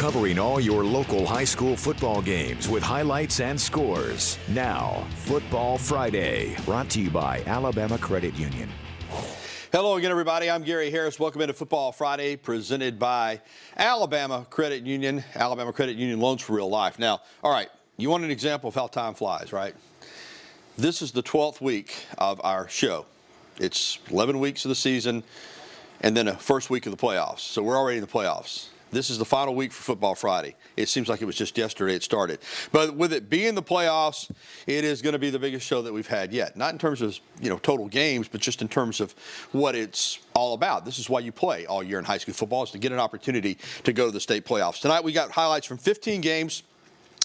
covering all your local high school football games with highlights and scores. Now, Football Friday, brought to you by Alabama Credit Union. Hello again, everybody. I'm Gary Harris. Welcome into Football Friday, presented by Alabama Credit Union. Alabama Credit Union, loans for real life. Now, all right, you want an example of how time flies, right? This is the 12th week of our show. It's 11 weeks of the season and then a first week of the playoffs. So we're already in the playoffs. This is the final week for Football Friday. It seems like it was just yesterday it started. But with it being the playoffs, it is going to be the biggest show that we've had yet. Not in terms of, total games, but just in terms of what it's all about. This is why you play all year in high school football, is to get an opportunity to go to the state playoffs. Tonight we got highlights from 15 games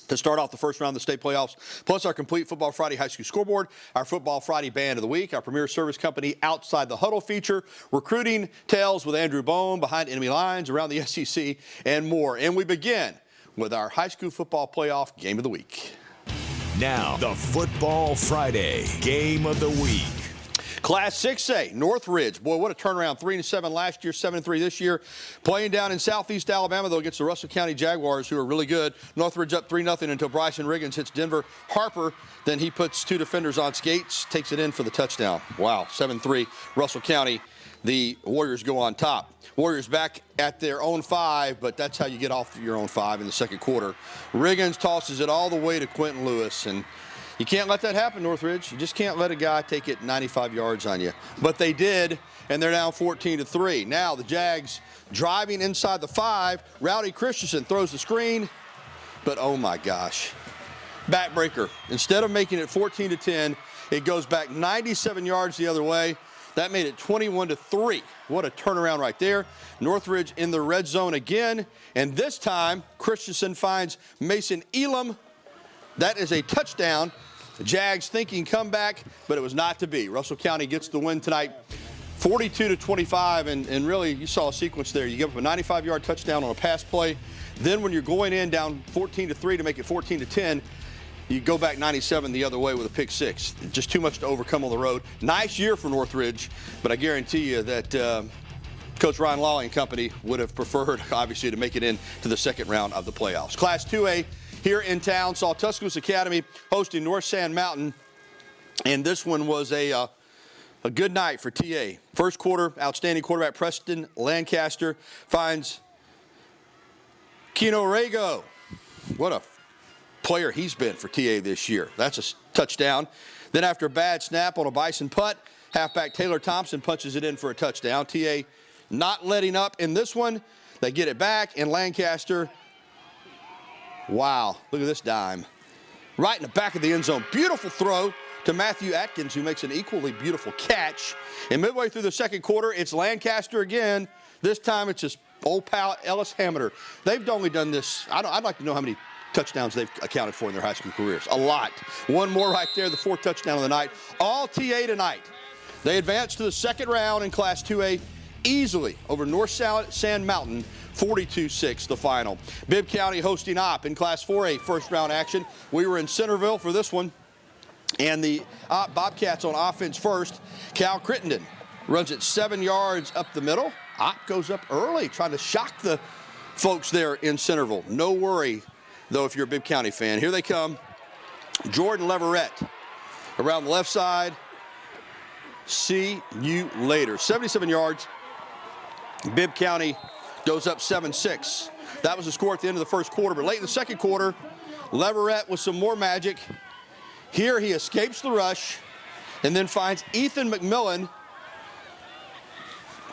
to start off the first round of the state playoffs, plus our complete Football Friday high school scoreboard, our Football Friday Band of the Week, our premier service company Outside the Huddle feature, recruiting tales with Andrew Bone, behind enemy lines, around the SEC, and more. And we begin with our high school football playoff game of the week. Now, the Football Friday Game of the Week. Class 6A, Northridge. Boy, what a turnaround. 3-7 last year, 7-3 this year. Playing down in southeast Alabama, though, against the Russell County Jaguars, who are really good. Northridge up 3-0 until Bryson Riggins hits Denver Harper. Then he puts two defenders on skates, takes it in for the touchdown. Wow, 7-3, Russell County. The Warriors go on top. Warriors back at their own 5, but that's how you get off your own 5 in the second quarter. Riggins tosses it all the way to Quentin Lewis, and you can't let that happen, Northridge. You just can't let a guy take it 95 yards on you. But they did, and they're down 14-3. Now the Jags driving inside the 5. Rowdy Christensen throws the screen, but oh my gosh. Backbreaker. Instead of making it 14-10, it goes back 97 yards the other way. That made it 21-3. What a turnaround right there. Northridge in the red zone again, and this time Christensen finds Mason Elam. That is a touchdown. The Jags thinking comeback, but it was not to be. Russell County gets the win tonight, 42-25, and really you saw a sequence there. You give up a 95-yard touchdown on a pass play. Then when you're going in down 14-3 to make it 14-10, you go back 97 the other way with a pick 6. Just too much to overcome on the road. Nice year for Northridge, but I guarantee you that Coach Ryan Lawley and company would have preferred, obviously, to make it into the second round of the playoffs. Class 2A. Here in town, saw Tuscaloosa Academy hosting North Sand Mountain, and this one was a good night for TA. First quarter, outstanding quarterback Preston Lancaster finds Keno Rego. What a player he's been for TA this year. That's a touchdown. Then after a bad snap on a Bison putt, halfback Taylor Thompson punches it in for a touchdown. TA not letting up in this one. They get it back, and Lancaster, wow, look at this dime. Right in the back of the end zone. Beautiful throw to Matthew Atkins, who makes an equally beautiful catch. And midway through the second quarter, it's Lancaster again. This time it's his old pal Ellis Hammeter. They've only done this, I'd like to know how many touchdowns they've accounted for in their high school careers. A lot. One more right there, the 4th touchdown of the night. All TA tonight. They advance to the second round in Class 2A easily over North Sand Mountain. 42-6 the final. Bibb County hosting Opp in Class 4A first round action. We were in Centerville for this one. And the Opp Bobcats on offense first. Cal Crittenden runs it 7 yards up the middle. Opp goes up early, trying to shock the folks there in Centerville. No worry, though, if you're a Bibb County fan. Here they come. Jordan Leverett around the left side. See you later. 77 yards. Bibb County goes up 7-6. That was the score at the end of the first quarter. But late in the second quarter, Leverett with some more magic. Here he escapes the rush and then finds Ethan McMillan.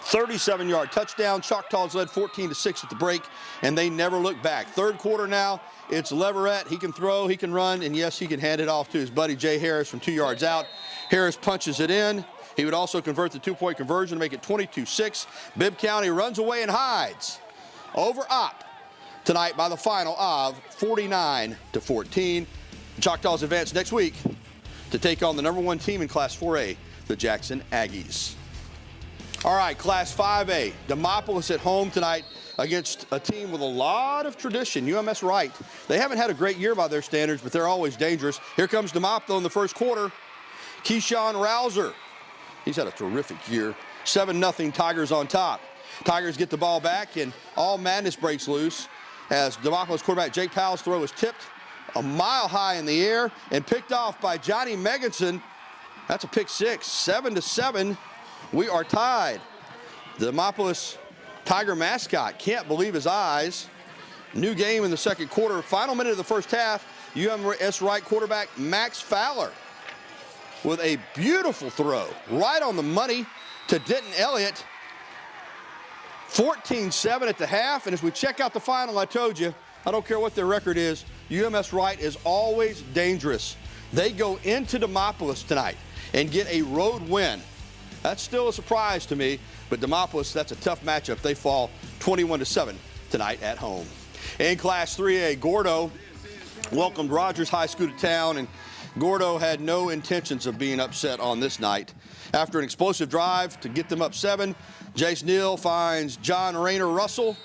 37-yard touchdown. Choctaws led 14-6 at the break, and they never look back. Third quarter now, it's Leverett. He can throw, he can run, and yes, he can hand it off to his buddy Jay Harris from 2 yards out. Harris punches it in. He would also convert the two-point conversion to make it 22-6. Bibb County runs away and hides over Opp tonight by the final of 49-14. The Choctaws advance next week to take on the #1 team in Class 4A, the Jackson Aggies. All right, Class 5A, Demopolis at home tonight against a team with a lot of tradition, UMS Wright. They haven't had a great year by their standards, but they're always dangerous. Here comes Demop, though, in the first quarter. Keyshawn Rouser. He's had a terrific year. 7-0 Tigers on top. Tigers get the ball back, and all madness breaks loose. as Demopolis quarterback Jake Powell's throw was tipped a mile high in the air and picked off by Johnny Meganson. That's a pick six. 7-7. We are tied. The Demopolis Tiger mascot can't believe his eyes. New game in the second quarter. Final minute of the first half. UMS Wright quarterback Max Fowler with a beautiful throw right on the money to Denton Elliott. 14-7 at the half. And as we check out the final, I told you, I don't care what their record is, UMS Wright is always dangerous. They go into Demopolis tonight and get a road win. That's still a surprise to me, but Demopolis, that's a tough matchup. They fall 21-7 tonight at home. In Class 3A, Gordo welcomed Rogers High School to town, and Gordo had no intentions of being upset on this night. After an explosive drive to get them up 7, Jace Neal finds John Rayner Russell,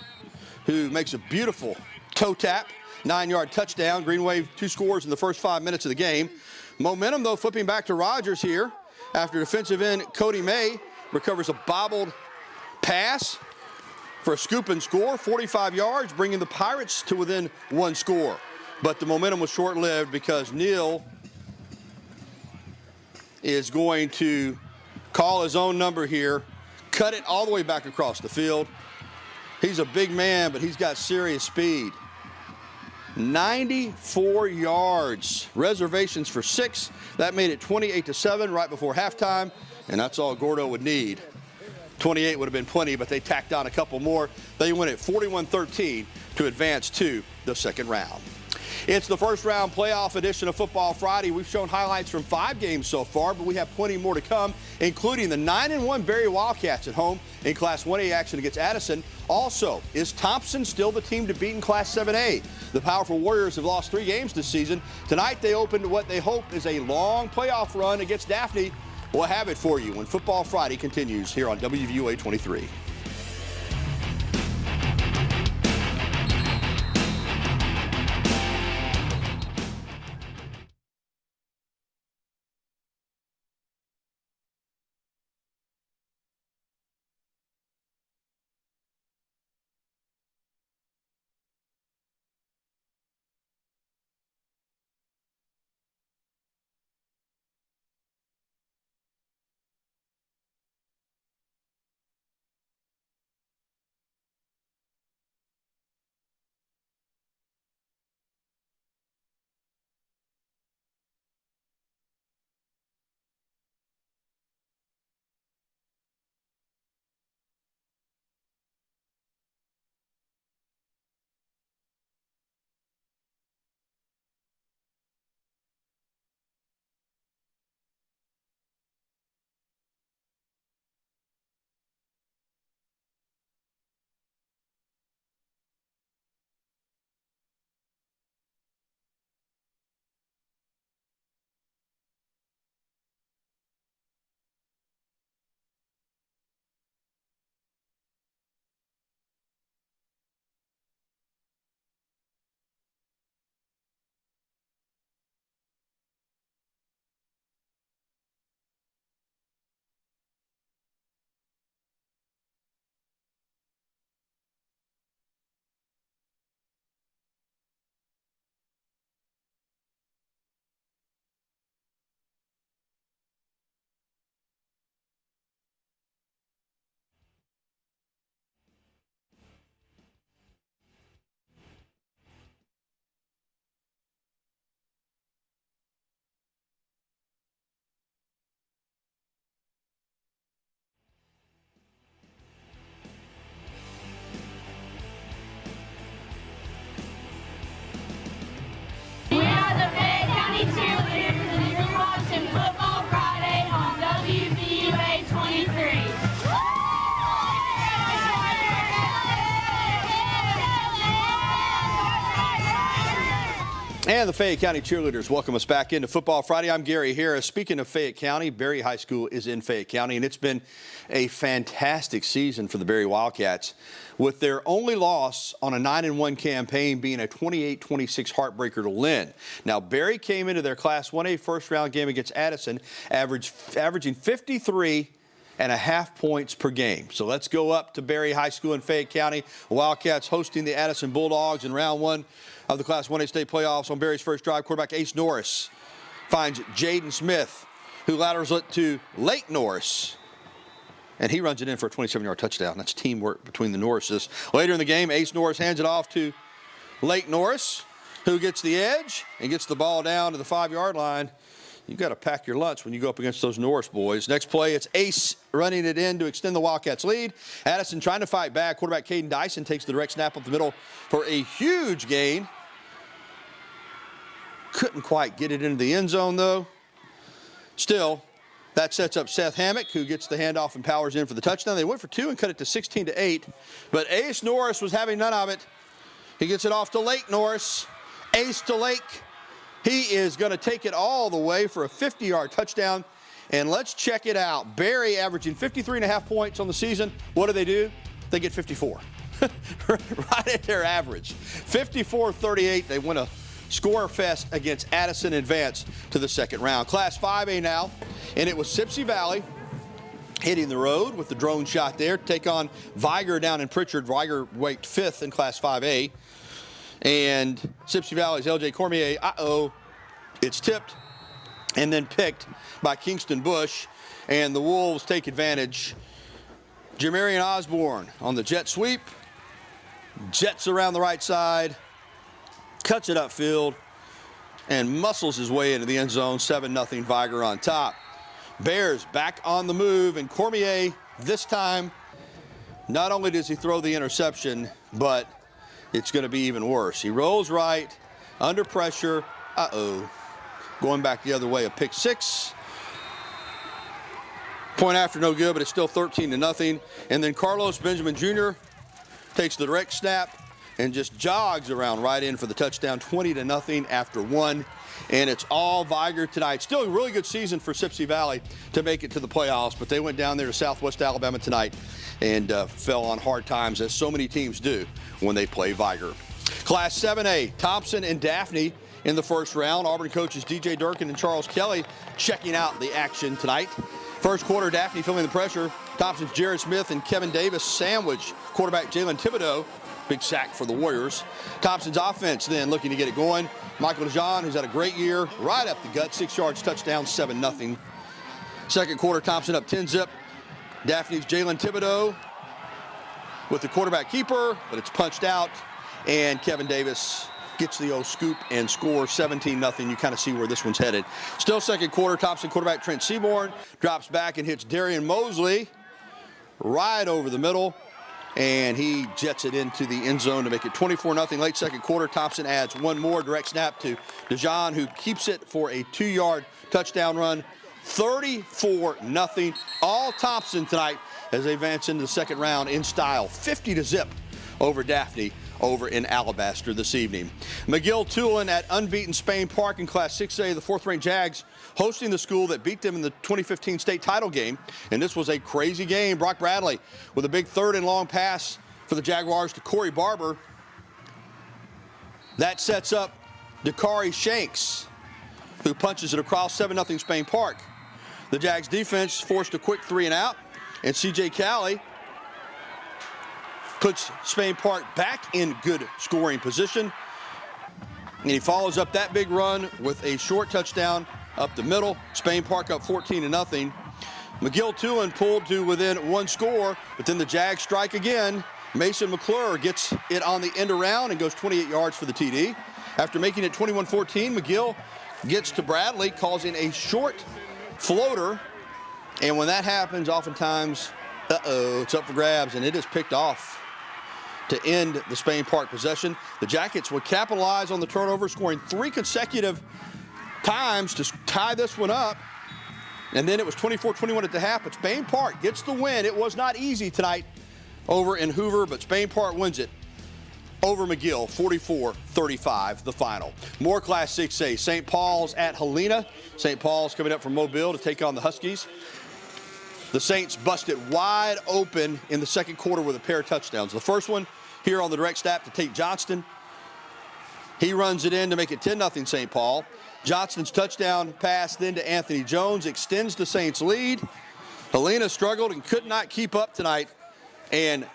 who makes a beautiful toe tap, 9-yard touchdown. Green Wave 2 scores in the first 5 minutes of the game. Momentum, though, flipping back to Rogers here after defensive end Cody May recovers a bobbled pass for a scoop and score, 45 yards, bringing the Pirates to within 1 score. But the momentum was short-lived because Neal is going to call his own number here, cut it all the way back across the field. He's a big man, but he's got serious speed. 94 yards. Reservations for 6. That made it 28-7 right before halftime, and that's all Gordo would need. 28 would have been plenty, but they tacked on a couple more. They win it 41-13 to advance to the second round. It's the first round playoff edition of Football Friday. We've shown highlights from 5 games so far, but we have plenty more to come, including the 9-1 Berry Wildcats at home in Class 1A action against Addison. Also, is Thompson still the team to beat in Class 7A? The Powerful Warriors have lost 3 games this season. Tonight, they open what they hope is a long playoff run against Daphne. We'll have it for you when Football Friday continues here on WVUA 23. Football Friday on WVUA 23. And the Fayette County cheerleaders welcome us back into Football Friday. I'm Gary Harris. Speaking of Fayette County, Berry High School is in Fayette County, and it's been a fantastic season for the Berry Wildcats, with their only loss on a 9-1 campaign being a 28-26 heartbreaker to Lynn. Now, Berry came into their Class 1A first-round game against Addison, averaging 53 7.5 points per game. So let's go up to Berry High School in Fayette County. Wildcats hosting the Addison Bulldogs in round 1 of the Class 1A state playoffs. On Berry's first drive, quarterback Ace Norris finds Jaden Smith, who laterals it to Lake Norris. And he runs it in for a 27-yard touchdown. That's teamwork between the Norrises. Later in the game, Ace Norris hands it off to Lake Norris, who gets the edge and gets the ball down to the 5-yard line. You've got to pack your lunch when you go up against those Norris boys. Next play, it's Ace running it in to extend the Wildcats' lead. Addison trying to fight back. Quarterback Caden Dyson takes the direct snap up the middle for a huge gain. Couldn't quite get it into the end zone, though. Still, that sets up Seth Hammock, who gets the handoff and powers in for the touchdown. They went for 2 and cut it to 16-8. But Ace Norris was having none of it. He gets it off to Lake Norris. Ace to Lake. He is going to take it all the way for a 50-yard touchdown. And let's check it out. Berry averaging 53.5 points on the season. What do? They get 54. Right at their average. 54-38. They win a score fest against Addison, advance to the second round. Class 5A now, and it was Sipsey Valley hitting the road with the drone shot there to take on Viger down in Pritchard. Viger ranked 5th in Class 5A. And Sipsey Valley's LJ Cormier, it's tipped and then picked by Kingston Bush. And the Wolves take advantage. Jamarian Osborne on the jet sweep. Jets around the right side. Cuts it upfield and muscles his way into the end zone. 7-0 Viger on top. Bears back on the move, and Cormier this time, not only does he throw the interception, but it's going to be even worse. He rolls right, under pressure. Going back the other way, a pick 6. Point after no good, but it's still 13-0. And then Carlos Benjamin Jr. takes the direct snap and just jogs around right in for the touchdown, 20-0 after 1. And it's all Viger tonight. Still a really good season for Sipsey Valley to make it to the playoffs, but they went down there to Southwest Alabama tonight and fell on hard times, as so many teams do when they play Viger. Class 7A, Thompson and Daphne in the first round. Auburn coaches DJ Durkin and Charles Kelly checking out the action tonight. First quarter, Daphne feeling the pressure. Thompson's Jared Smith and Kevin Davis sandwich quarterback Jalen Thibodeau. Big sack for the Warriors. Thompson's offense then looking to get it going. Michael DeJean, who's had a great year, right up the gut, 6 yards, touchdown, 7-0. Second quarter, Thompson up 10-zip. Daphne's Jalen Thibodeau with the quarterback keeper, but it's punched out. And Kevin Davis gets the scoop and scores 17-0. You kind of see where this one's headed. Still second quarter, Thompson quarterback Trent Seaborn drops back and hits Darian Mosley right over the middle. And he jets it into the end zone to make it 24-0. Late second quarter, Thompson adds one more direct snap to DeJean, who keeps it for a 2-yard touchdown run. 34-0. All Thompson tonight as they advance into the second round in style. 50-0 over Daphne over in Alabaster this evening. McGill-Tulane at unbeaten Spain Park in Class 6A. The 4th-ranked Jags hosting the school that beat them in the 2015 state title game. And this was a crazy game. Brock Bradley with a big 3rd and long pass for the Jaguars to Corey Barber. That sets up Dakari Shanks, who punches it across. 7-0 Spain Park. The Jags defense forced a quick 3-and-out, and C.J. Calley puts Spain Park back in good scoring position. And he follows up that big run with a short touchdown up the middle. Spain Park up 14-0. McGill-Tulane pulled to within 1 score, but then the Jags strike again. Mason McClure gets it on the end around and goes 28 yards for the TD. After making it 21-14, McGill gets to Bradley, causing a short floater. And when that happens, oftentimes, it's up for grabs, and it is picked off to end the Spain Park possession. The Jackets would capitalize on the turnover, scoring 3 consecutive times to tie this one up. And then it was 24-21 at the half, but Spain Park gets the win. It was not easy tonight over in Hoover, but Spain Park wins it over McGill, 44-35, the final. More Class 6A. St. Paul's at Helena. St. Paul's coming up from Mobile to take on the Huskies. The Saints busted wide open in the second quarter with a pair of touchdowns. The first one here on the direct snap to Tate Johnston. He runs it in to make it 10-0 St. Paul. Johnston's touchdown pass then to Anthony Jones extends the Saints' lead. Helena struggled and could not keep up tonight. And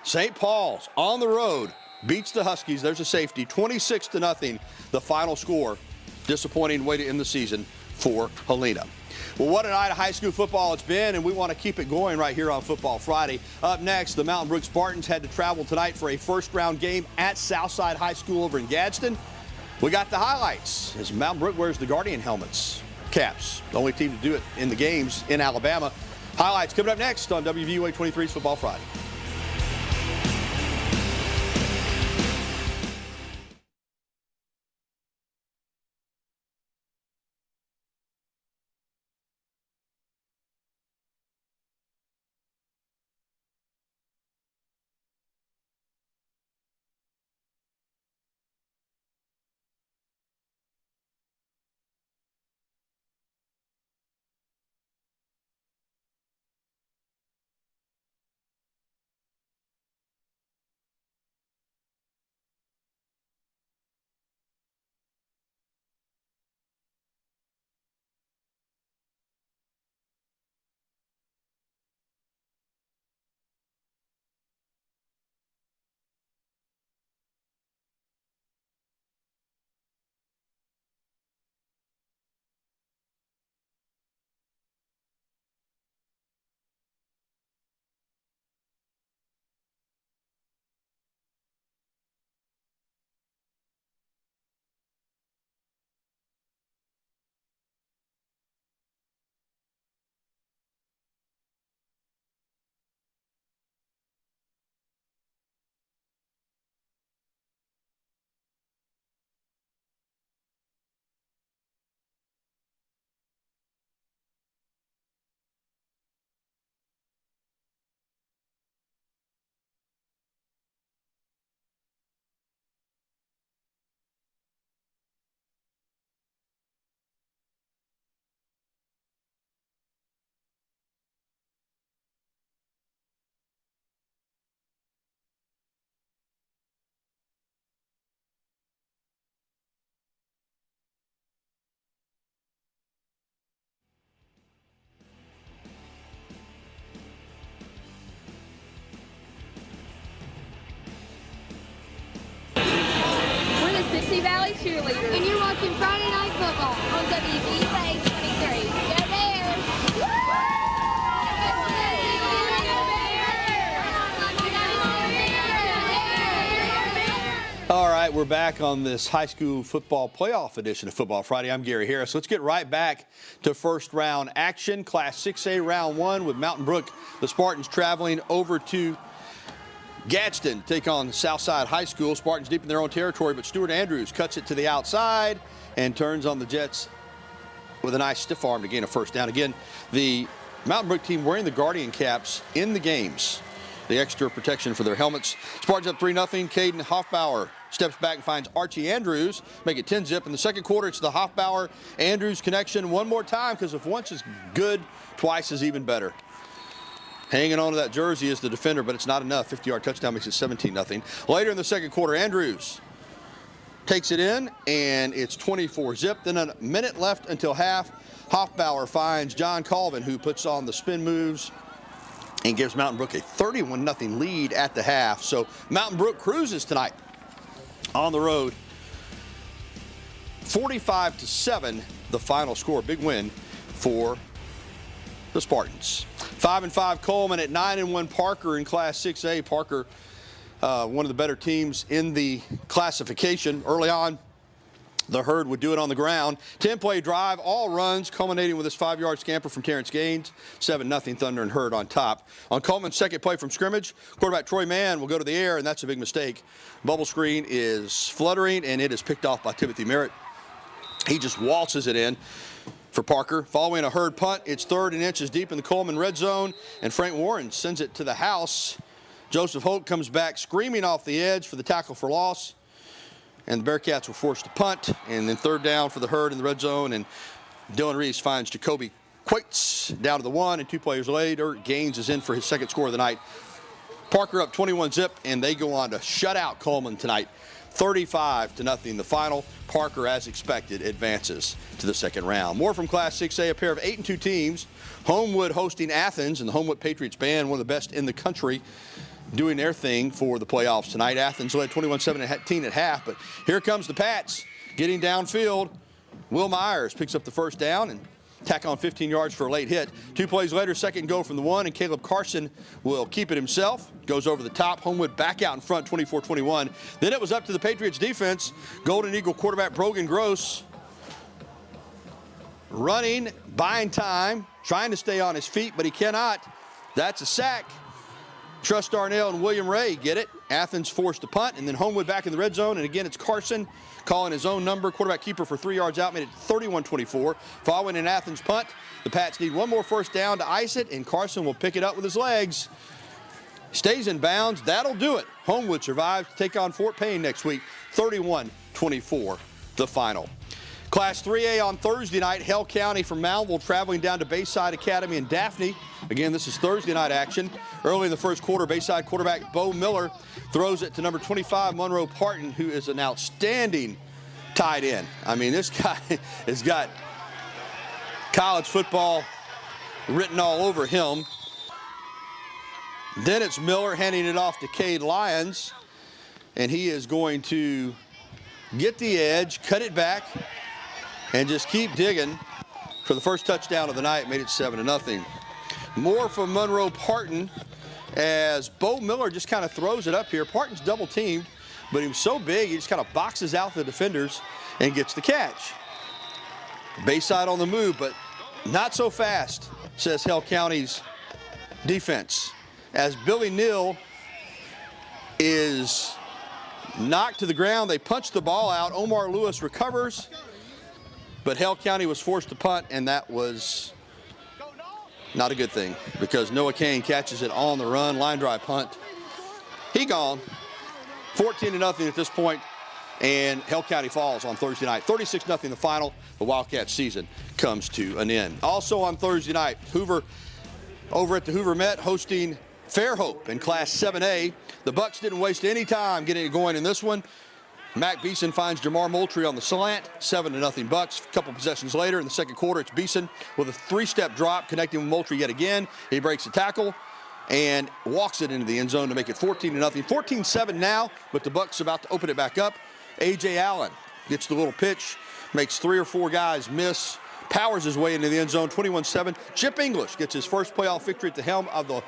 St. Paul's on the road beats the Huskies. There's a safety, 26-0, the final score. Disappointing way to end the season for Helena. Well, what a night of high school football it's been, and we want to keep it going right here on Football Friday. Up next, the Mountain Brook Spartans had to travel tonight for a first-round game at Southside High School over in Gadsden. We got the highlights as Mountain Brook wears the Guardian helmets, caps, the only team to do it in the games in Alabama. Highlights coming up next on WVUA 23's Football Friday. Valley cheerleaders. And you're watching Friday Night Football on WVUA 23. Go Bears! All right, we're back on this high school football playoff edition of Football Friday. I'm Gary Harris. Let's get right back to first round action. Class 6A round 1 with Mountain Brook. The Spartans traveling over to Gadsden to take on Southside High School. Spartans deep in their own territory, but Stuart Andrews cuts it to the outside and turns on the Jets with a nice stiff arm to gain a first down. Again, the Mountain Brook team wearing the Guardian caps in the games. The extra protection for their helmets. Spartans up 3-0. Caden Hoffbauer steps back and finds Archie Andrews, make it 10-zip. In the second quarter, it's the Hoffbauer-Andrews connection one more time, because if once is good, twice is even better. Hanging on to that jersey is the defender, but it's not enough. 50-yard touchdown makes it 17-0. Later in the second quarter, Andrews takes it in, and it's 24-zip. Then a minute left until half. Hoffbauer finds John Colvin, who puts on the spin moves and gives Mountain Brook a 31-0 lead at the half. So Mountain Brook cruises tonight on the road. 45-7, the final score. Big win for the Spartans. 5-5 Coleman at 9-1 Parker in Class 6A. Parker, one of the better teams in the classification. Early on, the Herd would do it on the ground. 10-play drive, all runs, culminating with this 5-yard scamper from Terrence Gaines. 7-0 Thunder and Herd on top. On Coleman's second play from scrimmage, quarterback Troy Mann will go to the air, and that's a big mistake. Bubble screen is fluttering, and it is picked off by Timothy Merritt. He just waltzes it in for Parker. Following a Herd punt, it's 3rd and inches deep in the Coleman red zone, and Frank Warren sends it to the house. Joseph Holt comes back screaming off the edge for the tackle for loss, and the Bearcats were forced to punt. And then 3rd down for the Herd in the red zone, and Dylan Reese finds Jacoby Quates down to the 1, and 2 plays later, Gaines is in for his second score of the night. Parker up 21-zip, and they go on to shut out Coleman tonight, 35-0 the final. Parker, as expected, advances to the second round. More from Class 6A, a pair of 8-2 teams. Homewood hosting Athens, and the Homewood Patriots band, one of the best in the country, doing their thing for the playoffs tonight. Athens led 21-17 at half, but here comes the Pats getting downfield. Will Myers picks up the first down and tack on 15 yards for a late hit. 2 plays later, second goal from the 1, and Caleb Carson will keep it himself. Goes over the top. Homewood back out in front, 24-21. Then it was up to the Patriots defense. Golden Eagle quarterback Brogan Gross running, buying time, trying to stay on his feet, but he cannot. That's a sack. Trust Darnell and William Ray get it. Athens forced to punt, and then Homewood back in the red zone, and again it's Carson calling his own number. Quarterback keeper for 3 yards out, made it 31-24. Following an Athens punt, the Pats need one more first down to ice it, and Carson will pick it up with his legs. Stays in bounds. That'll do it. Homewood survives to take on Fort Payne next week. 31-24 the final. Class 3A on Thursday night, Hale County from Moundville traveling down to Bayside Academy in Daphne. Again, this is Thursday night action. Early in the first quarter, Bayside quarterback Bo Miller throws it to number 25, Monroe Parton, who is an outstanding tight end. I mean, this guy has got college football written all over him. Then it's Miller handing it off to Cade Lyons, and he is going to get the edge, cut it back, and just keep digging for the first touchdown of the night. Made it 7-0. More from Monroe Parton as Bo Miller just kind of throws it up here. Parton's double teamed, but he was so big he just kind of boxes out the defenders and gets the catch. Bayside on the move, but not so fast, says Hale County's defense. As Billy Neal is knocked to the ground, they punch the ball out. Omar Lewis recovers, but Hale County was forced to punt, and that was not a good thing because Noah Kane catches it on the run, line drive punt. He gone. 14-0 at this point, and Hale County falls on Thursday night. 36-0 the final. The Wildcats season comes to an end. Also on Thursday night, Hoover over at the Hoover Met hosting Fairhope in Class 7A. The Bucks didn't waste any time getting it going in this one. Mac Beeson finds Jamar Moultrie on the slant, 7-0 Bucks. A couple possessions later in the second quarter, it's Beeson with a 3-step drop, connecting with Moultrie yet again. He breaks the tackle and walks it into the end zone to make it 14-0. 14-7 now, but the Bucks about to open it back up. A.J. Allen gets the little pitch, makes 3 or 4 guys miss, powers his way into the end zone, 21-7. Chip English gets his first playoff victory at the helm of the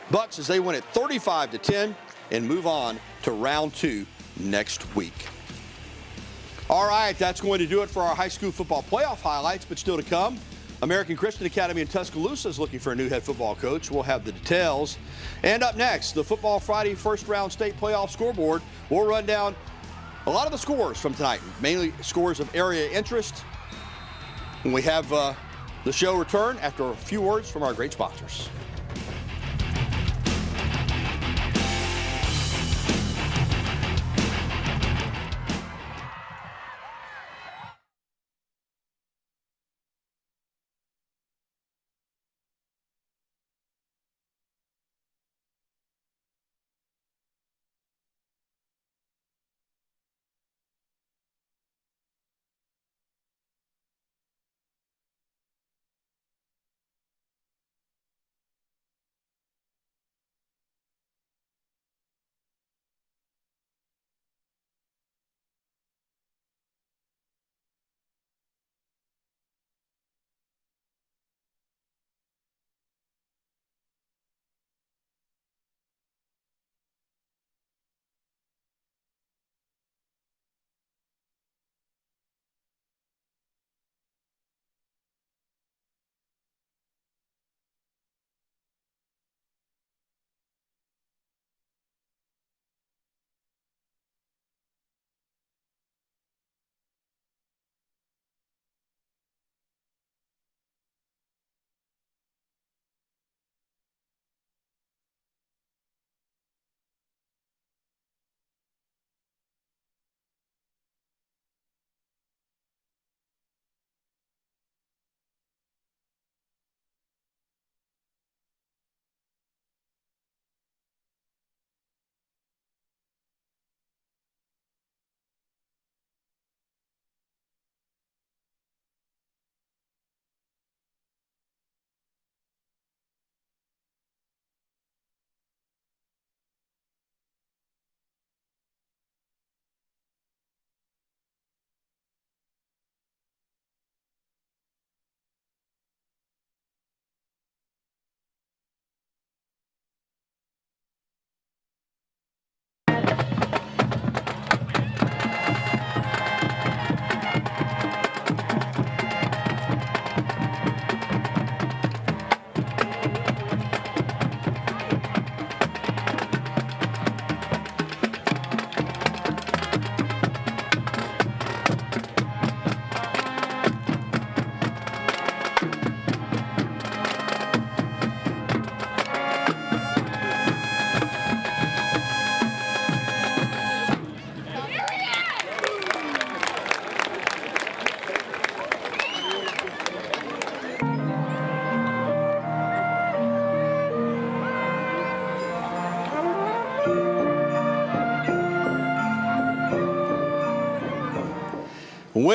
Bucks as they win it 35-10 and move on to round 2 next week. All right, that's going to do it for our high school football playoff highlights, but still to come. American Christian Academy in Tuscaloosa is looking for a new head football coach. We'll have the details. And up next, the Football Friday first round state playoff scoreboard. We'll run down a lot of the scores from tonight, mainly scores of area interest. When we have the show return after a few words from our great sponsors.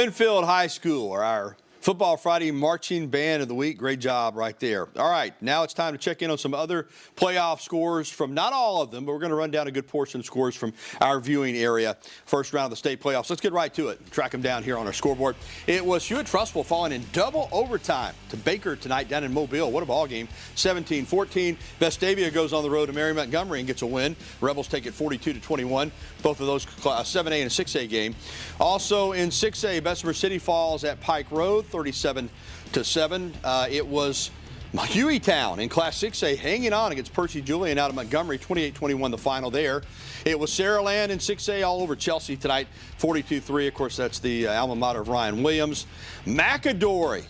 Winfield High School are our Football Friday Marching Band of the Week. Great job right there. All right, now it's time to check in on some other playoff scores from not all of them, but we're going to run down a good portion of scores from our viewing area. First round of the state playoffs. Let's get right to it. Track them down here on our scoreboard. It was Hewitt-Trussville falling in double overtime to Baker tonight down in Mobile. What a ball game. 17-14. Vestavia goes on the road to Mary Montgomery and gets a win. Rebels take it 42-21. Both of those 7A and 6A game. Also in 6A, Bessemer City falls at Pike Road. 37-7. It was Hueytown in Class 6A hanging on against Percy Julian out of Montgomery, 28-21 the final there. It was Saraland in 6A all over Chelsea tonight, 42-3. Of course, that's the alma mater of Ryan Williams. McAdory,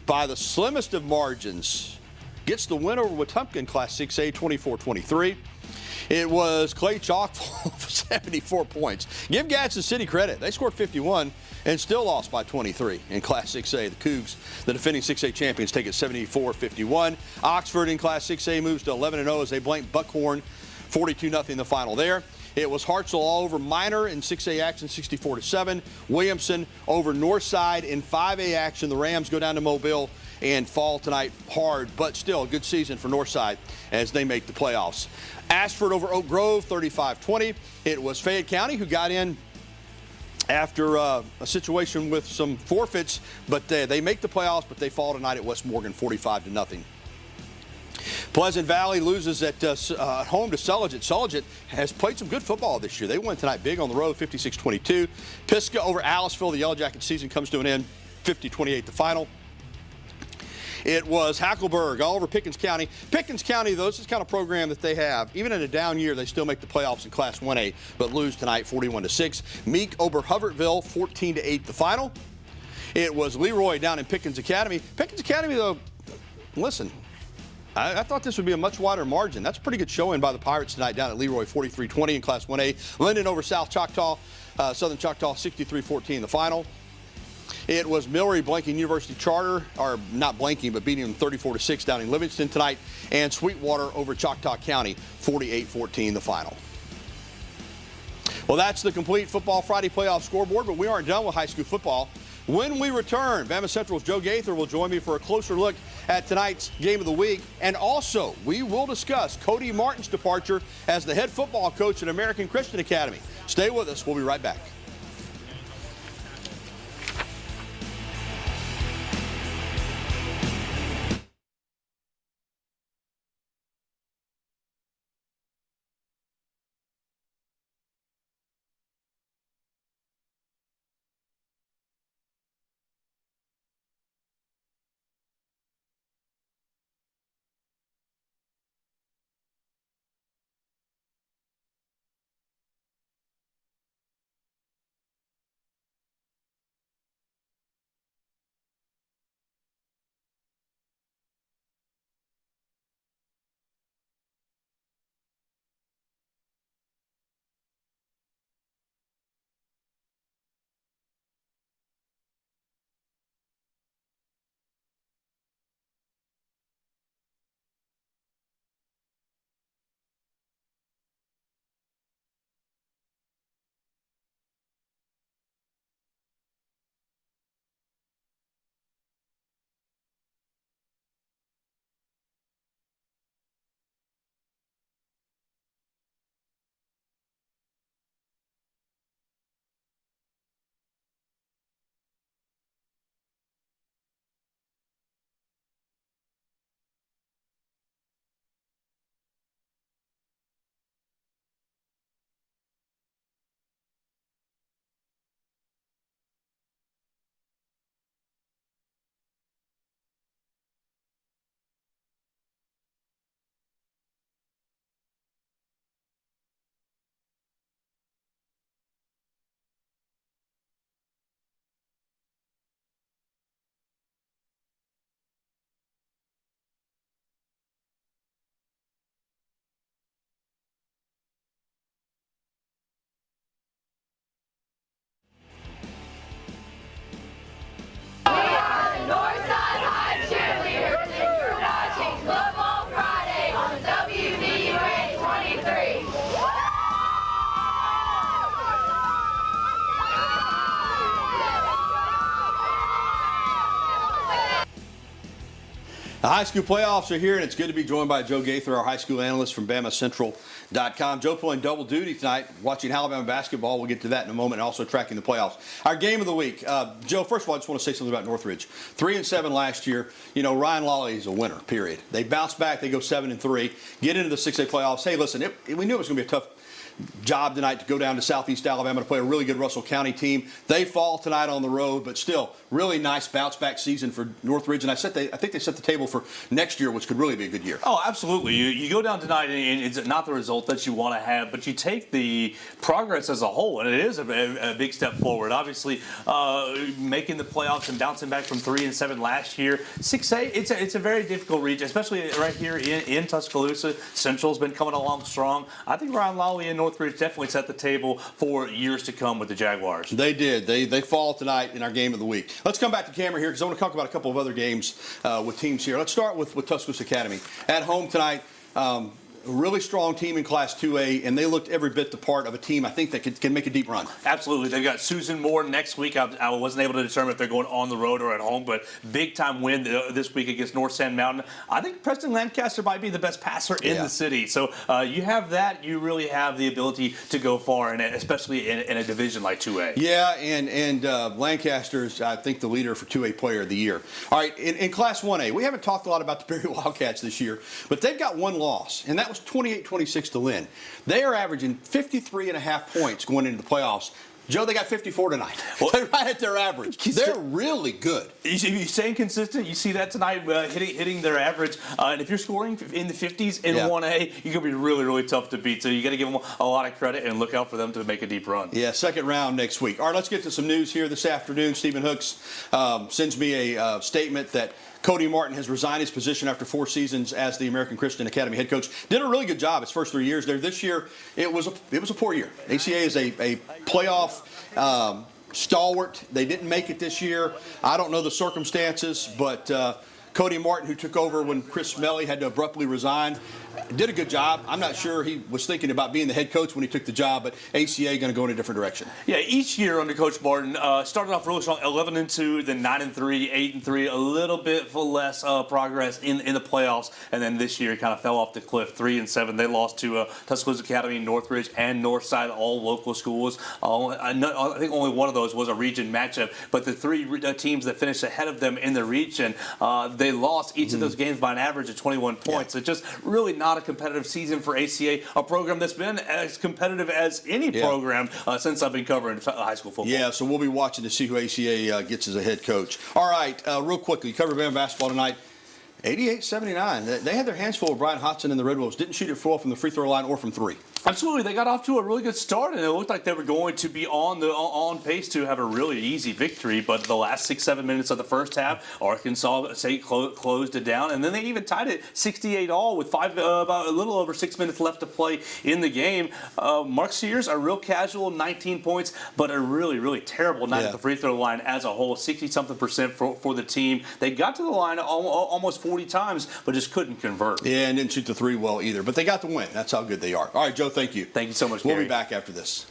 by the slimmest of margins, gets the win over Wetumpka in Class 6A, 24-23. It was Clay Chalkful for 74 points. Give Gadsden City credit. They scored 51 and still lost by 23 in Class 6A. The Cougs, the defending 6A champions, take it 74-51. Oxford in Class 6A moves to 11-0 as they blank Buckhorn 42-0 the final there. It was Hartselle all over Minor in 6A action, 64-7. Williamson over Northside in 5A action. The Rams go down to Mobile and fall tonight hard, but still a good season for Northside as they make the playoffs. Ashford over Oak Grove, 35-20. It was Fayette County who got in after a situation with some forfeits, but they make the playoffs, but they fall tonight at West Morgan, 45-0. Pleasant Valley loses at home to Sulligent. Sulligent has played some good football this year. They won tonight big on the road, 56-22. Pisgah over Aliceville. The Yellow Jacket season comes to an end, 50-28 the final. It was Hackleburg all over Pickens County. Pickens County, though, this is the kind of program that they have. Even in a down year, they still make the playoffs in Class 1A, but lose tonight 41-6. Meek over Hubbardsville, 14-8 the final. It was Leroy down in Pickens Academy. Pickens Academy, though, listen, I thought this would be a much wider margin. That's a pretty good showing by the Pirates tonight down at Leroy, 43-20 in Class 1A. Linden over South Choctaw, Southern Choctaw, 63-14 the final. It was Millery blanking University Charter, or not blanking, but beating them 34-6 down in Livingston tonight. And Sweetwater over Choctaw County, 48-14 the final. Well, that's the complete Football Friday playoff scoreboard, but we aren't done with high school football. When we return, Bama Central's Joe Gaither will join me for a closer look at tonight's game of the week. And also, we will discuss Cody Martin's departure as the head football coach at American Christian Academy. Stay with us. We'll be right back. The high school playoffs are here, and it's good to be joined by Joe Gaither, our high school analyst from BamaCentral.com. Joe pulling double duty tonight, watching Alabama basketball. We'll get to that in a moment, and also tracking the playoffs. Our game of the week. Joe, first of all, I just want to say something about Northridge. 3-7 last year. You know, Ryan Lawley is a winner, period. They bounce back. They go 7-3, get into the 6A playoffs. Hey, listen, we knew it was going to be a tough job tonight to go down to Southeast Alabama to play a really good Russell County team. They fall tonight on the road, but still, really nice bounce-back season for Northridge. And I think they set the table for next year, which could really be a good year. Oh, absolutely. You go down tonight, and it's not the result that you want to have, but you take the progress as a whole, and it is a big step forward. Obviously, making the playoffs and bouncing back from 3-7 last year. 6A, it's a very difficult region, especially right here in Tuscaloosa. Central's been coming along strong. I think Ryan Lawley and Northridge definitely set the table for years to come with the Jaguars. They did. They fall tonight in our game of the week. Let's come back to camera here because I want to talk about a couple of other games with teams here. Let's start with Tuscaloosa Academy. At home tonight, a really strong team in Class 2A, and they looked every bit the part of a team I think that can make a deep run. Absolutely. They've got Susan Moore next week. I wasn't able to determine if they're going on the road or at home, but big-time win this week against North Sand Mountain. I think Preston Lancaster might be the best passer in the city. So you have that. You really have the ability to go far, especially in a division like 2A. Yeah, and Lancaster's, I think, the leader for 2A Player of the Year. All right, in Class 1A, we haven't talked a lot about the Berry Wildcats this year, but they've got one loss, and that was 28-26 to Lynn. They are averaging 53.5 points going into the playoffs. Joe, they got 54 tonight. Well, they're right at their average. They're really good. You're staying consistent. You see that tonight, hitting their average. And if you're scoring in the 50s in 1A, you're going to be really, really tough to beat. So you got to give them a lot of credit and look out for them to make a deep run. Yeah, second round next week. All right, let's get to some news here this afternoon. Stephen Hooks sends me a statement that Cody Martin has resigned his position after 4 seasons as the American Christian Academy head coach. Did a really good job his first 3 years there. This year, it was a poor year. ACA is a playoff stalwart. They didn't make it this year. I don't know the circumstances, but Cody Martin, who took over when Chris Smelly had to abruptly resign, did a good job. I'm not sure he was thinking about being the head coach when he took the job, but ACA going to go in a different direction. Yeah, each year under Coach Martin started off really strong, 11-2, then 9-3, 8-3, a little bit less progress in the playoffs, and then this year kind of fell off the cliff, 3-7. They lost to Tuscaloosa Academy, Northridge, and Northside, all local schools. I think only one of those was a region matchup, but the 3 teams that finished ahead of them in the region, they lost each of those games by an average of 21 points. So just really not a competitive season for ACA, a program that's been as competitive as any program since I've been covering high school football. Yeah, so we'll be watching to see who ACA gets as a head coach. All right, real quickly, you covered Bama basketball tonight. 88-79. They had their hands full with Brian Hodson and the Red Wolves. Didn't shoot it well from the free throw line or from 3. Absolutely. They got off to a really good start, and it looked like they were going to be on pace to have a really easy victory. But the last 6-7 minutes of the first half, Arkansas State closed it down, and then they even tied it 68-all with about a little over 6 minutes left to play in the game. Mark Sears, a real casual, 19 points, but a really, really terrible night at the free throw line as a whole, 60-something% for the team. They got to the line almost 40 times, but just couldn't convert. Yeah, and didn't shoot the 3 well either. But they got the win. That's how good they are. All right, Joe, thank you. Thank you so much, We'll Gary. be back after this.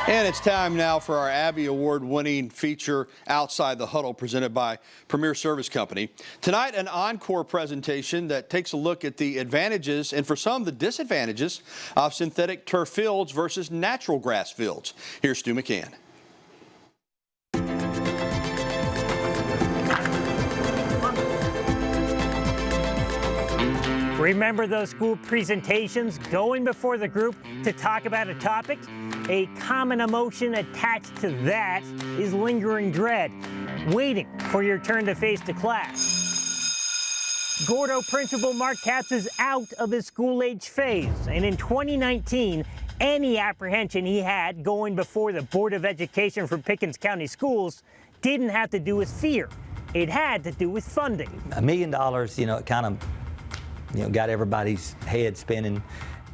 And it's time now for our Abby Award-winning feature, Outside the Huddle, presented by Premier Service Company. Tonight, an encore presentation that takes a look at the advantages and, for some, the disadvantages of synthetic turf fields versus natural grass fields. Here's Stu McCann. Remember those school presentations, going before the group to talk about a topic? A common emotion attached to that is lingering dread, waiting for your turn to face the class. Gordo principal Mark Capps is out of his school-age phase, and in 2019, any apprehension he had going before the Board of Education for Pickens County Schools didn't have to do with fear. It had to do with funding. $1 million, it kind of got everybody's head spinning.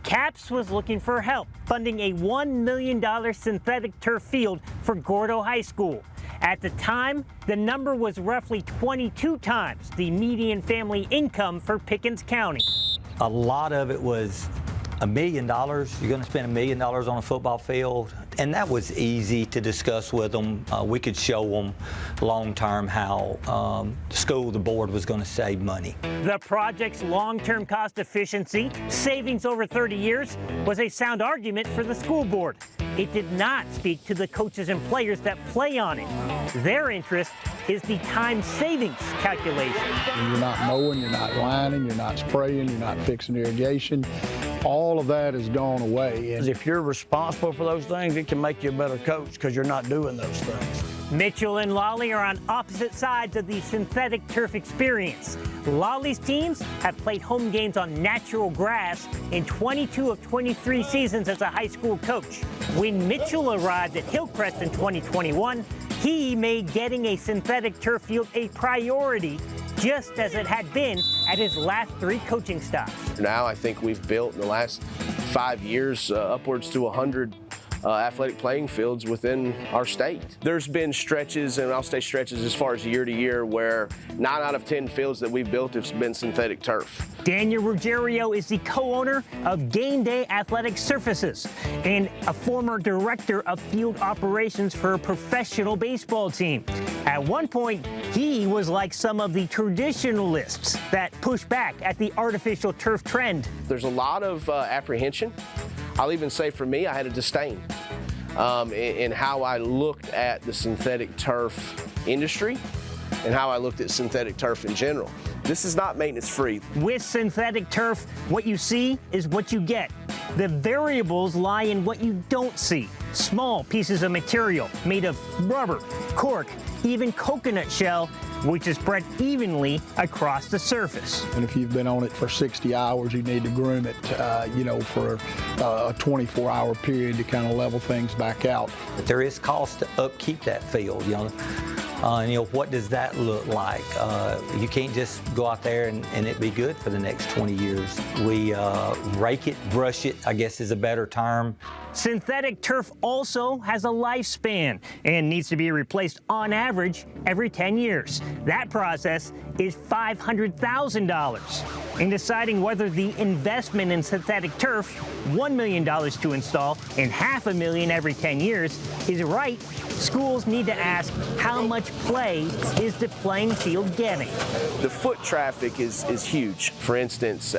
Capps was looking for help funding a $1 million synthetic turf field for Gordo High School. At the time, the number was roughly 22 times the median family income for Pickens County. A lot of it was $1 million. You're going to spend $1 million on a football field. And that was easy to discuss with them. We could show them long-term how the board was going to save money. The project's long-term cost efficiency, savings over 30 years, was a sound argument for the school board. It did not speak to the coaches and players that play on it. Their interest is the time savings calculation. You're not mowing, you're not lining, you're not spraying, you're not fixing irrigation. All of that has gone away. And if you're responsible for those things, it can make you a better coach because you're not doing those things. Mitchell and Lolly are on opposite sides of the synthetic turf experience. Lolly's teams have played home games on natural grass in 22 of 23 seasons as a high school coach. When Mitchell arrived at Hillcrest in 2021, he made getting a synthetic turf field a priority, just as it had been at his last 3 coaching stops. Now I think we've built in the last 5 years upwards to 100 athletic playing fields within our state. There's been stretches, and I'll say stretches as far as year to year, where 9 out of 10 fields that we've built have been synthetic turf. Daniel Ruggiero is the co-owner of Game Day Athletic Surfaces and a former director of field operations for a professional baseball team. At one point, he was like some of the traditionalists that push back at the artificial turf trend. There's a lot of apprehension. I'll even say for me, I had a disdain in how I looked at the synthetic turf industry and how I looked at synthetic turf in general. This is not maintenance free. With synthetic turf, what you see is what you get. The variables lie in what you don't see. Small pieces of material made of rubber, cork, even coconut shell, which is spread evenly across the surface. And if you've been on it for 60 hours, you need to groom it, for a 24-hour period to kind of level things back out. But there is cost to upkeep that field, what does that look like? You can't just go out there and it be good for the next 20 years. We rake it, brush it, I guess is a better term. Synthetic turf also has a lifespan and needs to be replaced on average every 10 years. That process is $500,000. In deciding whether the investment in synthetic turf, $1 million to install and $500,000 every 10 years, is right, schools need to ask how much play is the playing field getting. The foot traffic is huge. For instance,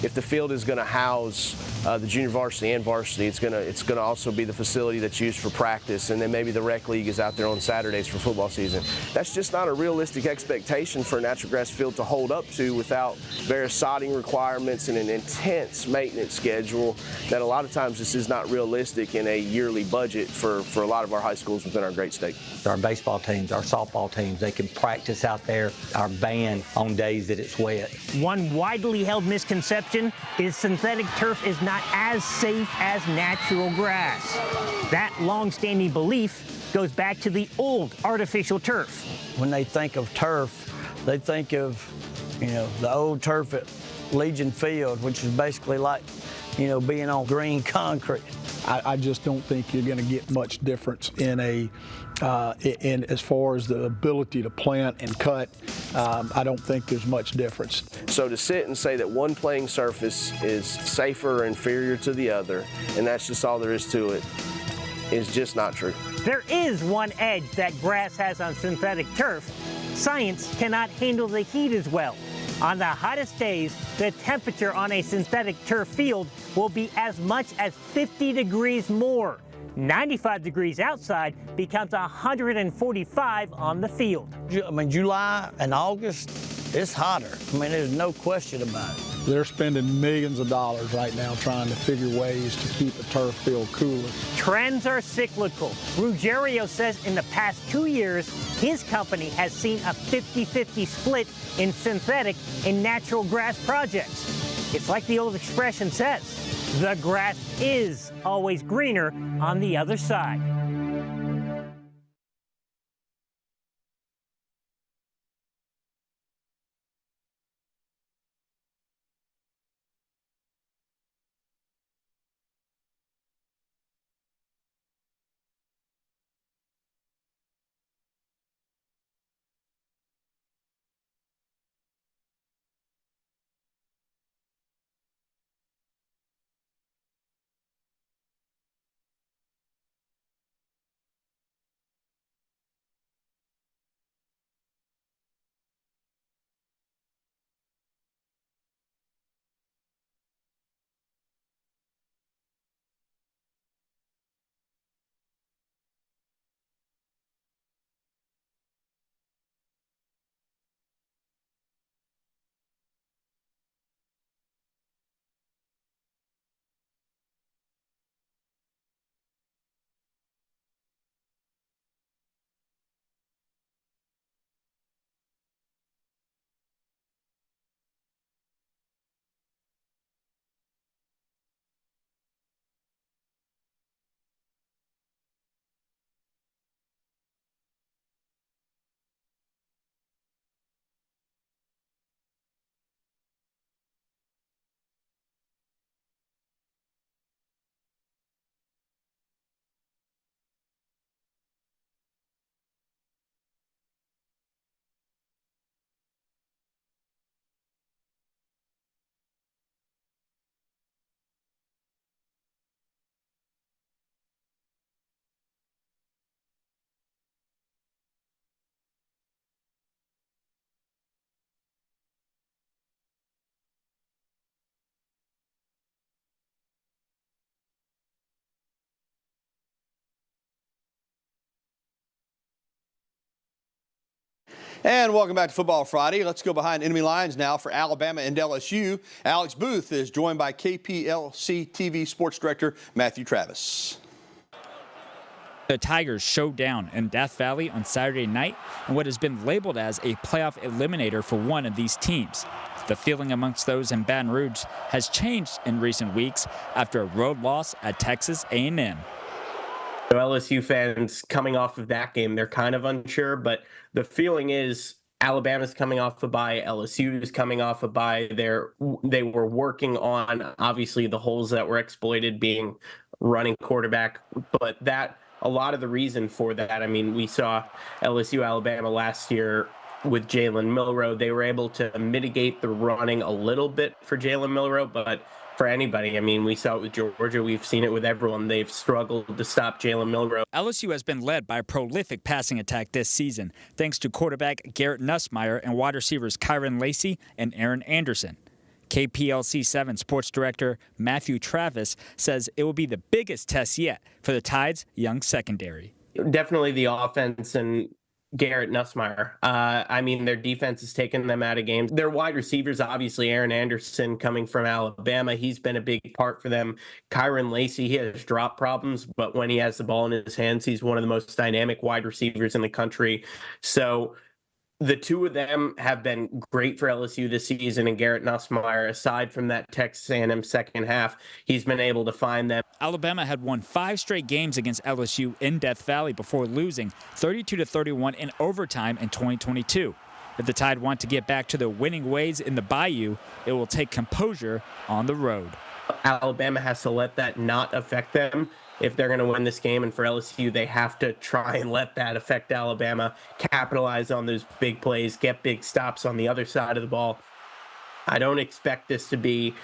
if the field is going to house the junior varsity and varsity, it's going to also be the facility that's used for practice, and then maybe the rec league is out there on Saturdays for football season. That's just not a realistic expectation for a natural grass field to hold up to without various sodding requirements and an intense maintenance schedule that a lot of times this is not realistic in a yearly budget for a lot of our high schools within our great state. Our baseball teams, our softball teams, they can practice out there, our band, on days that it's wet. One widely held misconception is synthetic turf is not as safe as natural grass. That long-standing belief goes back to the old artificial turf. When they think of turf, they think of, the old turf at Legion Field, which is basically like, being on green concrete. I just don't think you're going to get much difference in as far as the ability to plant and cut. I don't think there's much difference. So to sit and say that one playing surface is safer or inferior to the other, and that's just all there is to it, is just not true. There is one edge that grass has on synthetic turf. Science cannot handle the heat as well. On the hottest days, the temperature on a synthetic turf field will be as much as 50 degrees more. 95 degrees outside becomes 145 on the field. I mean, July and August, it's hotter. I mean, there's no question about it. They're spending millions of dollars right now trying to figure ways to keep the turf field cooler. Trends are cyclical. Ruggiero says in the past 2 years, his company has seen a 50-50 split in synthetic and natural grass projects. It's like the old expression says, the grass is always greener on the other side. And welcome back to Football Friday. Let's go behind enemy lines now for Alabama and LSU. Alex Booth is joined by KPLC TV Sports Director Matthew Travis. The Tigers showed down in Death Valley on Saturday night in what has been labeled as a playoff eliminator for one of these teams. The feeling amongst those in Baton Rouge has changed in recent weeks after a road loss at Texas A&M. LSU fans coming off of that game, they're kind of unsure, but the feeling is Alabama's coming off a bye, LSU is coming off a bye. They were working on, obviously, the holes that were exploited, being running quarterback, but a lot of the reason for that, I mean, we saw LSU Alabama last year with Jalen Milroe. They were able to mitigate the running a little bit for Jalen Milroe, but for anybody, I mean, we saw it with Georgia. We've seen it with everyone. They've struggled to stop Jalen Milroe. LSU has been led by a prolific passing attack this season, thanks to quarterback Garrett Nussmeier and wide receivers Kyron Lacey and Aaron Anderson. KPLC 7 Sports Director Matthew Travis says it will be the biggest test yet for the Tide's young secondary. Definitely the offense and Garrett Nussmeier. I mean, their defense has taken them out of games. Their wide receivers, obviously, Aaron Anderson coming from Alabama, he's been a big part for them. Kyron Lacey, he has drop problems, but when he has the ball in his hands, he's one of the most dynamic wide receivers in the country. So the two of them have been great for LSU this season, and Garrett Nussmeier, aside from that Texas A&M second half, he's been able to find them. Alabama had won 5 straight games against LSU in Death Valley before losing 32-31 in overtime in 2022. If the Tide want to get back to their winning ways in the Bayou, it will take composure on the road. Alabama has to let that not affect them if they're going to win this game, and for LSU, they have to try and let that affect Alabama, capitalize on those big plays, get big stops on the other side of the ball. I don't expect this to be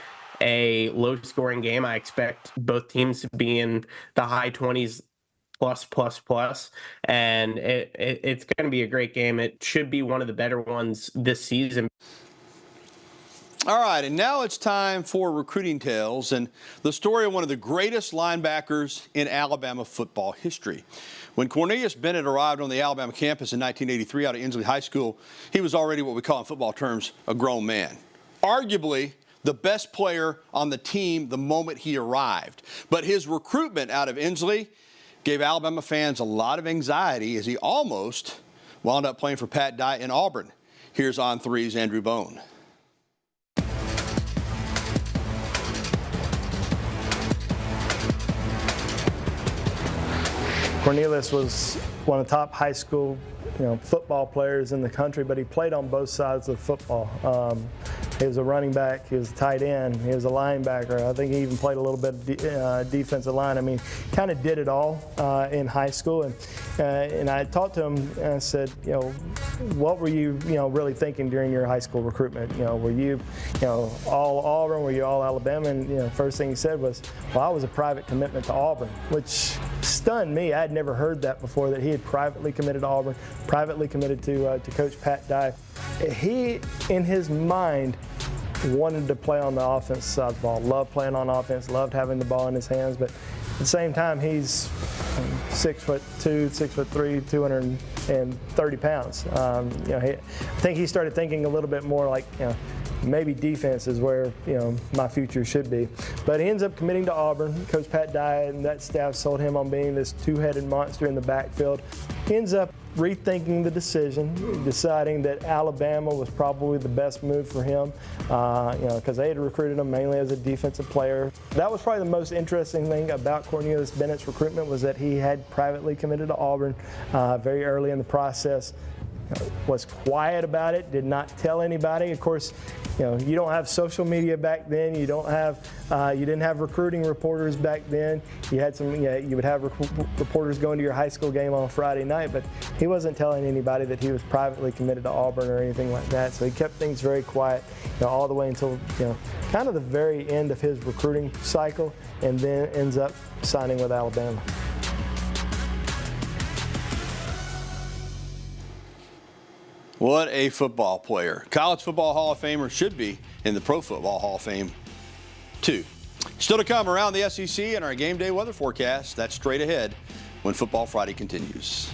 a low-scoring game. I expect both teams to be in the high 20s, and it's going to be a great game. It should be one of the better ones this season. All right, and now it's time for recruiting tales and the story of one of the greatest linebackers in Alabama football history. When Cornelius Bennett arrived on the Alabama campus in 1983 out of Inslee High School, he was already what we call in football terms a grown man. Arguably the best player on the team the moment he arrived. But his recruitment out of Inslee gave Alabama fans a lot of anxiety as he almost wound up playing for Pat Dye in Auburn. Here's On 3's Andrew Bone. Cornelius was one of the top high school, football players in the country, but he played on both sides of football. He was a running back, he was a tight end, he was a linebacker. I think he even played a little bit of defensive line. I mean, kind of did it all in high school. And I talked to him and I said, what were you, really thinking during your high school recruitment? Were you, all Auburn? Were you all Alabama? And first thing he said was, well, I was a private commitment to Auburn, which stunned me. I had never heard that before, that he had privately committed to Auburn, privately committed to Coach Pat Dye. He, in his mind, wanted to play on the offensive side of the ball, loved playing on offense, loved having the ball in his hands, but at the same time, he's 6'2", 6'3", 230 pounds. I think he started thinking a little bit more like, maybe defense is where my future should be. But he ends up committing to Auburn. Coach Pat Dye and that staff sold him on being this two-headed monster in the backfield. He ends up rethinking the decision, deciding that Alabama was probably the best move for him, because they had recruited him mainly as a defensive player. That was probably the most interesting thing about Cornelius Bennett's recruitment, was that he had privately committed to Auburn very early in the process. Was quiet about it, did not tell anybody. Of course, you don't have social media back then. You don't have, you didn't have recruiting reporters back then. You had some, you would have reporters going to your high school game on Friday night, but he wasn't telling anybody that he was privately committed to Auburn or anything like that. So he kept things very quiet, all the way until, kind of the very end of his recruiting cycle, and then ends up signing with Alabama. What a football player. College Football Hall of Famer, should be in the Pro Football Hall of Fame, too. Still to come around the SEC and our game day weather forecast. That's straight ahead when Football Friday continues.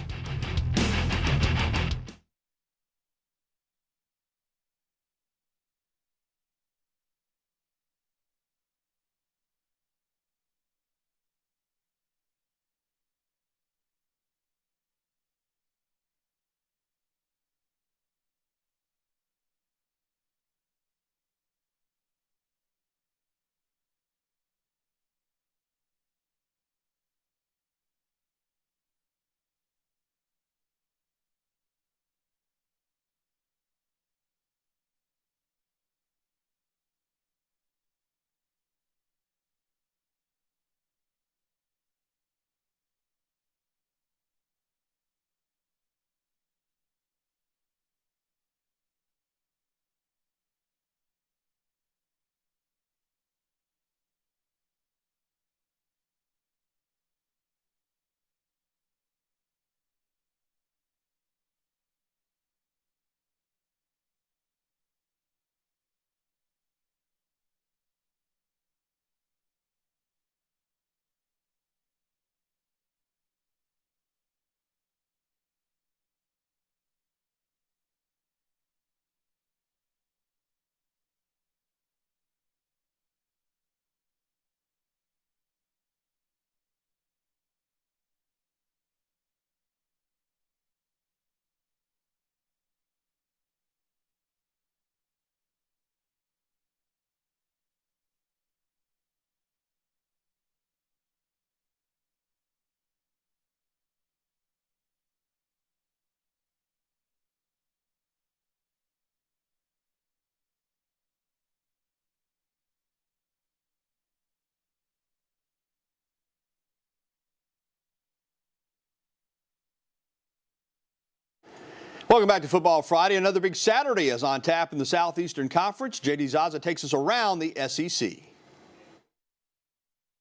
Welcome back to Football Friday. Another big Saturday is on tap in the Southeastern Conference. J.D. Zaza takes us around the SEC.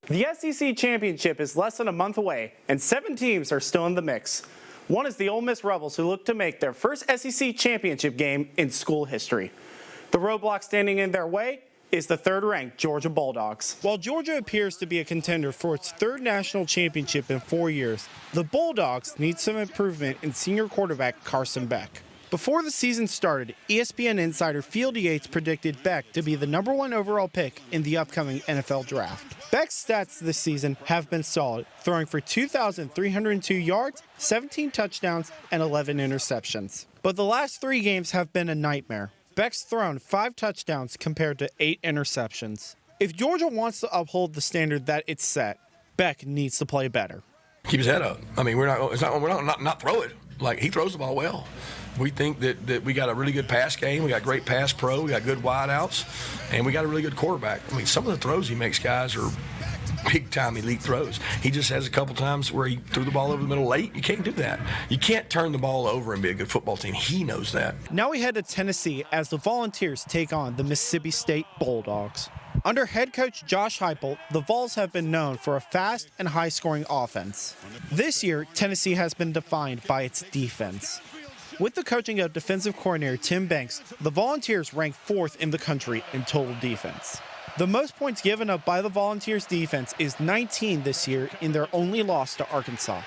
The SEC Championship is less than a month away, and 7 teams are still in the mix. One is the Ole Miss Rebels, who look to make their first SEC Championship game in school history. The roadblock standing in their way is the third-ranked Georgia Bulldogs. While Georgia appears to be a contender for its 3rd national championship in 4 years, the Bulldogs need some improvement in senior quarterback Carson Beck. Before the season started, ESPN insider Field Yates predicted Beck to be the #1 overall pick in the upcoming NFL Draft. Beck's stats this season have been solid, throwing for 2,302 yards, 17 touchdowns, and 11 interceptions. But the last 3 games have been a nightmare. Beck's thrown 5 touchdowns compared to 8 interceptions. If Georgia wants to uphold the standard that it's set, Beck needs to play better. Keep his head up. I mean, we're not throw it. Like, he throws the ball well. We think that we got a really good pass game. We got great pass pro. We got good wideouts. And we got a really good quarterback. I mean, some of the throws he makes, guys, are big-time elite throws. He just has a couple times where he threw the ball over the middle late. You can't do that. You can't turn the ball over and be a good football team. He knows that. Now we head to Tennessee as the Volunteers take on the Mississippi State Bulldogs. Under head coach Josh Heupel, the Vols have been known for a fast and high-scoring offense. This year, Tennessee has been defined by its defense. With the coaching of defensive coordinator Tim Banks, the Volunteers rank 4th in the country in total defense. The most points given up by the Volunteers defense is 19 this year in their only loss to Arkansas.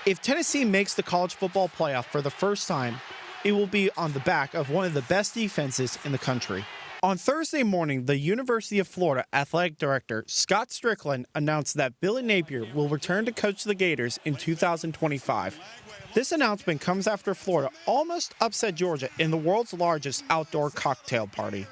If Tennessee makes the college football playoff for the first time, it will be on the back of one of the best defenses in the country. On Thursday morning, the University of Florida athletic director Scott Strickland announced that Billy Napier will return to coach the Gators in 2025. This announcement comes after Florida almost upset Georgia in the world's largest outdoor cocktail party.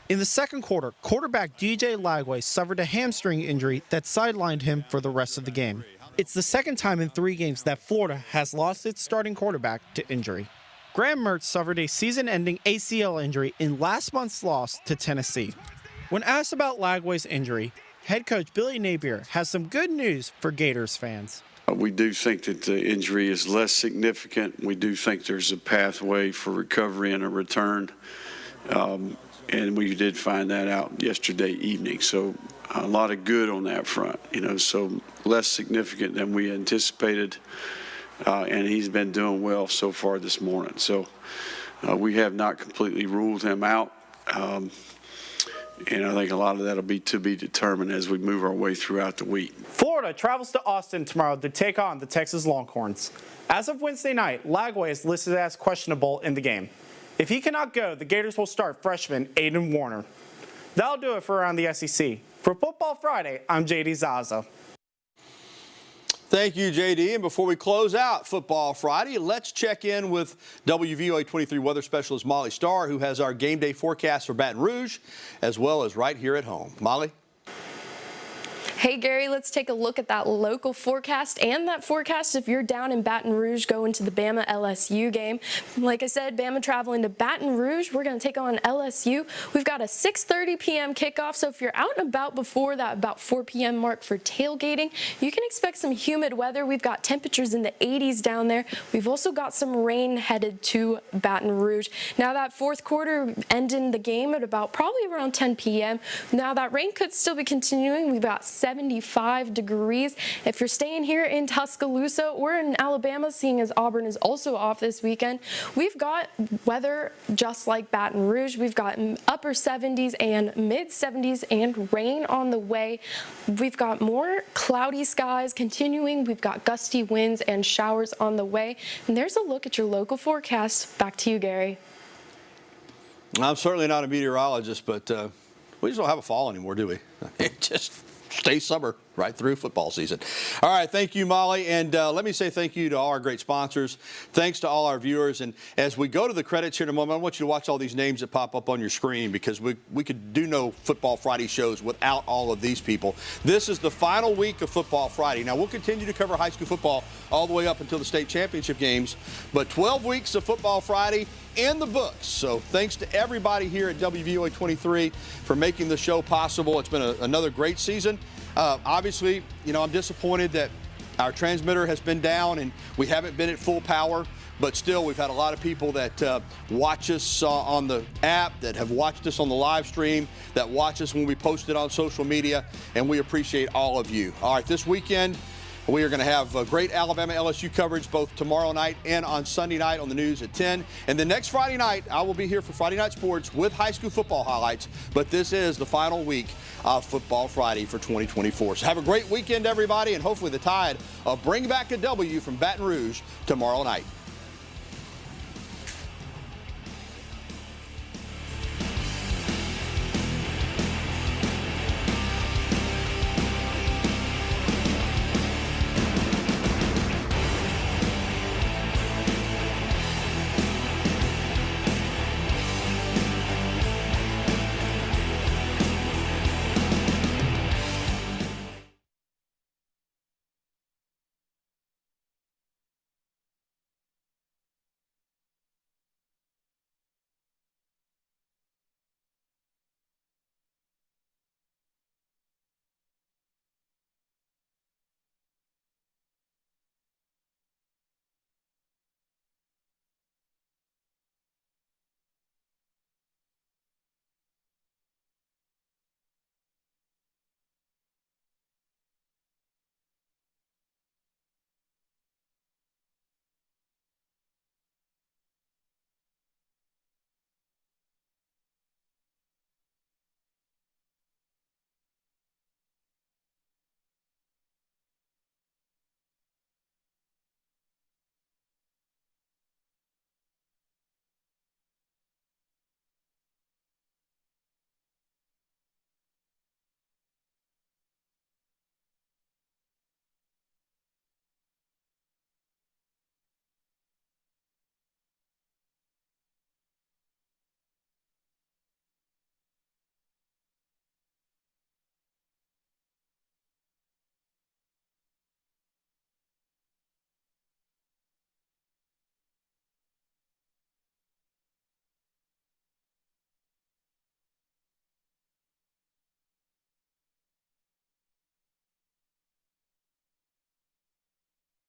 In the second quarter, quarterback DJ Lagway suffered a hamstring injury that sidelined him for the rest of the game. It's the second time in 3 games that Florida has lost its starting quarterback to injury. Graham Mertz suffered a season-ending ACL injury in last month's loss to Tennessee. When asked about Lagway's injury, head coach Billy Napier has some good news for Gators fans. We do think that the injury is less significant. We do think there's a pathway for recovery and a return. And we did find that out yesterday evening. So a lot of good on that front, so less significant than we anticipated. And he's been doing well so far this morning. So we have not completely ruled him out. And I think a lot of that will be to be determined as we move our way throughout the week. Florida travels to Austin tomorrow to take on the Texas Longhorns. As of Wednesday night, Lagway is listed as questionable in the game. If he cannot go, the Gators will start freshman Aiden Warner. That'll do it for Around the SEC. For Football Friday, I'm JD Zaza. Thank you, JD. And before we close out Football Friday, let's check in with WVUA 23 weather specialist Molly Starr, who has our game day forecast for Baton Rouge, as well as right here at home. Molly? Hey, Gary, let's take a look at that local forecast and that forecast if you're down in Baton Rouge going to the Bama LSU game. Like I said, Bama traveling to Baton Rouge. We're going to take on LSU. We've got a 6:30 p.m. kickoff, so if you're out and about before that about 4 p.m. mark for tailgating, you can expect some humid weather. We've got temperatures in the 80s down there. We've also got some rain headed to Baton Rouge. Now that fourth quarter ending the game at about probably around 10 p.m. Now that rain could still be continuing. We've got 75 degrees. If you're staying here in Tuscaloosa or in Alabama, seeing as Auburn is also off this weekend, we've got weather just like Baton Rouge. We've got upper 70s and mid 70s and rain on the way. We've got more cloudy skies continuing. We've got gusty winds and showers on the way. And there's a look at your local forecast. Back to you, Gary. I'm certainly not a meteorologist, but we just don't have a fall anymore, do we? It just stay summer right through football season. All right, thank you, Molly. And let me say thank you to all our great sponsors. Thanks to all our viewers. And as we go to the credits here in a moment, I want you to watch all these names that pop up on your screen, because we could do no Football Friday shows without all of these people. This is the final week of Football Friday. Now, we'll continue to cover high school football all the way up until the state championship games, but 12 weeks of Football Friday in the books. So thanks to everybody here at WVUA 23 for making the show possible. It's been another great season. Obviously, I'm disappointed that Our transmitter has been down, and we haven't been at full power. But still, we've had a lot of people that watch us on the app, that have watched us on the live stream, that watch us when we post it on social media, and we appreciate all of you. All right, this weekend, we are going to have great Alabama LSU coverage both tomorrow night and on Sunday night on the news at 10. And then next Friday night, I will be here for Friday Night Sports with high school football highlights. But this is the final week of Football Friday for 2024. So have a great weekend, everybody, and hopefully the Tide will bring back a W from Baton Rouge tomorrow night.